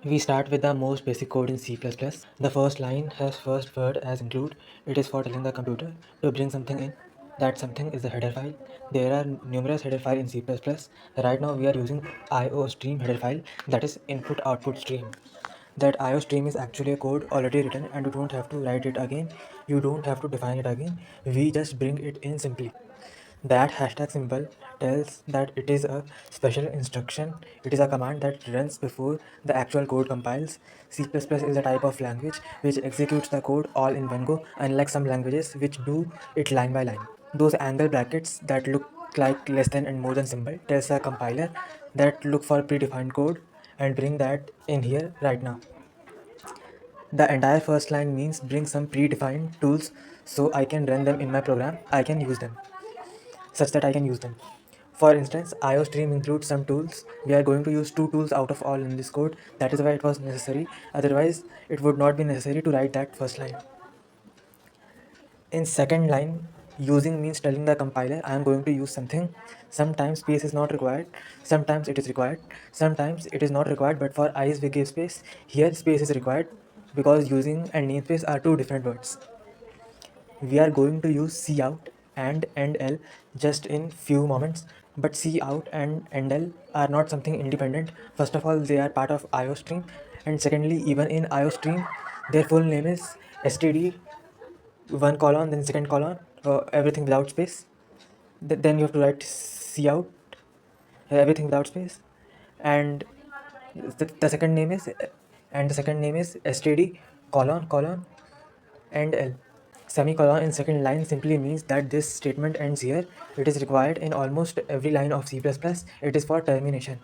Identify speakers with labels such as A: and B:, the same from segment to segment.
A: We start with the most basic code in C++. The first line has first word as include. It is for telling the computer to bring something in. That something is the header file. There are numerous header files in C++. Right now we are using IOStream header file, that is input output stream. That IOStream is actually a code already written and you don't have to write it again. You don't have to define it again. We just bring it in simply. That hashtag symbol tells that it is a special instruction. It is a command that runs before the actual code compiles. C++ is a type of language which executes the code all in one go, unlike some languages which do it line by line. Those angle brackets that look like less than and more than symbol tells the compiler that look for predefined code and bring that in here right now. The entire first line means bring some predefined tools so I can run them in my program. I can use them such that I can use them. For instance, IOStream includes some tools. We are going to use 2 tools out of all in this code. That is why it was necessary. Otherwise, it would not be necessary to write that first line. In second line, using means telling the compiler I am going to use something. Sometimes space is not required. Sometimes it is required. Sometimes it is not required, but for i's we give space. Here space is required because using and namespace are two different words. We are going to use cout and endl just in few moments, but cout and endl are not something independent. First of all, they are part of IOStream, and secondly, even in IOStream, their full name is std one colon then second colon, everything without space. Then you have to write cout, everything without space, and the second name is std colon and L. Semicolon in second line simply means that this statement ends here. It is required in almost every line of C++. It is for termination.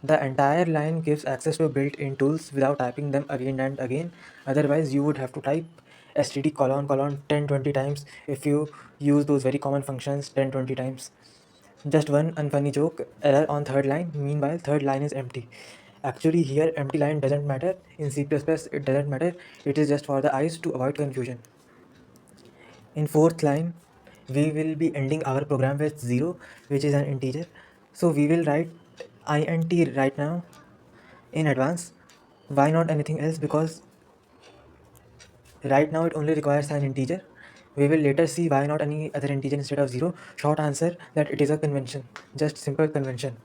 A: The entire line gives access to built-in tools without typing them again and again. Otherwise, you would have to type std colon 10-20 times if you use those very common functions 10-20 times. Just one unfunny joke, error on third line. Meanwhile, third line is empty. Actually, here empty line doesn't matter. In C++, it doesn't matter. It is just for the eyes to avoid confusion. In fourth line, we will be ending our program with 0, which is an integer. So we will write int right now in advance. Why not anything else? Because right now it only requires an integer. We will later see why not any other integer instead of 0. Short answer that it is a convention, just simple convention.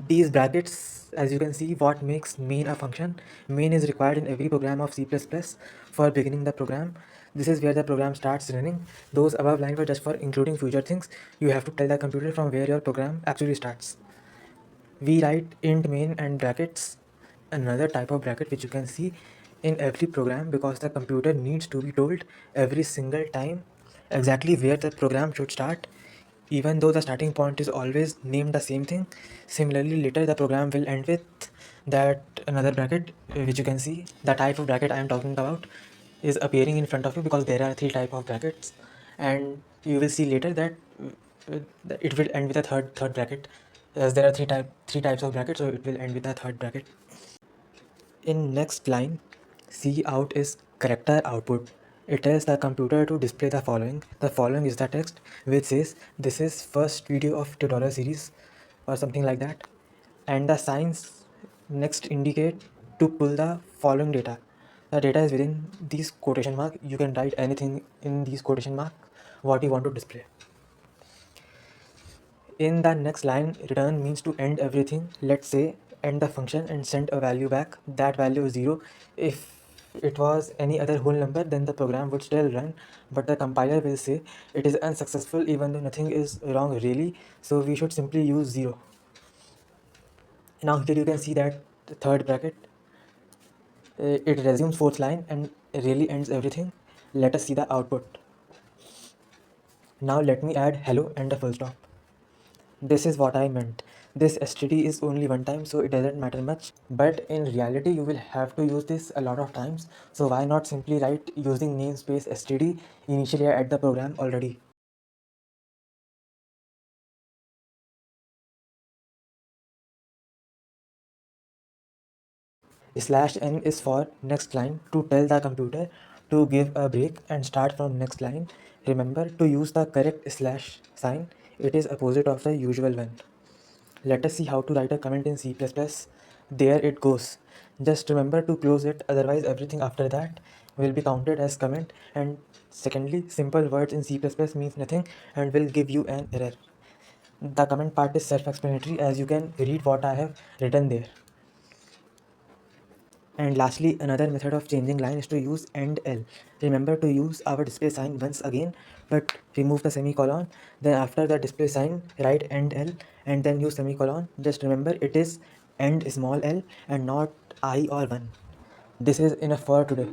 A: These brackets, as you can see, what makes main a function. Main is required in every program of C++ for beginning the program. This is where the program starts running. Those above lines were just for including future things. You have to tell the computer from where your program actually starts. We write int main and brackets, another type of bracket which you can see in every program because the computer needs to be told every single time exactly where the program should start, even though the starting point is always named the same thing. Similarly, later the program will end with that another bracket which you can see. The type of bracket I am talking about is appearing in front of you because there are 3 types of brackets, and you will see later that it will end with a third bracket, as there are three types of brackets, so it will end with a third bracket. In next line, cout is character output. It tells the computer to display the following. The following is the text which says this is first video of tutorial series or something like that. And the signs next indicate to pull the following data. The data is within these quotation mark. You can write anything in these quotation mark what you want to display. In the next line, return means to end everything. Let's say end the function and send a value back. That value is 0. If it was any other whole number, then the program would still run, but the compiler will say it is unsuccessful even though nothing is wrong really. So we should simply use 0. Now here you can see that the third bracket, it resumes fourth line and really ends everything. Let us see the output. Now let me add hello and a full stop. This is what I meant. This std is only one time, so it doesn't matter much. But in reality, you will have to use this a lot of times. So why not simply write using namespace std initially at the program already. /n is for next line to tell the computer to give a break and start from next line. Remember to use the correct slash sign. It is opposite of the usual one. Let us see how to write a comment in C++. There it goes. Just remember to close it, otherwise everything after that will be counted as comment. And secondly, simple words in C++ means nothing and will give you an error. The comment part is self-explanatory, as you can read what I have written there. And lastly, another method of changing line is to use end L. Remember to use our display sign once again, but remove the semicolon. Then after the display sign, write end L and then use semicolon. Just remember it is end small l and not I or 1. This is enough for today.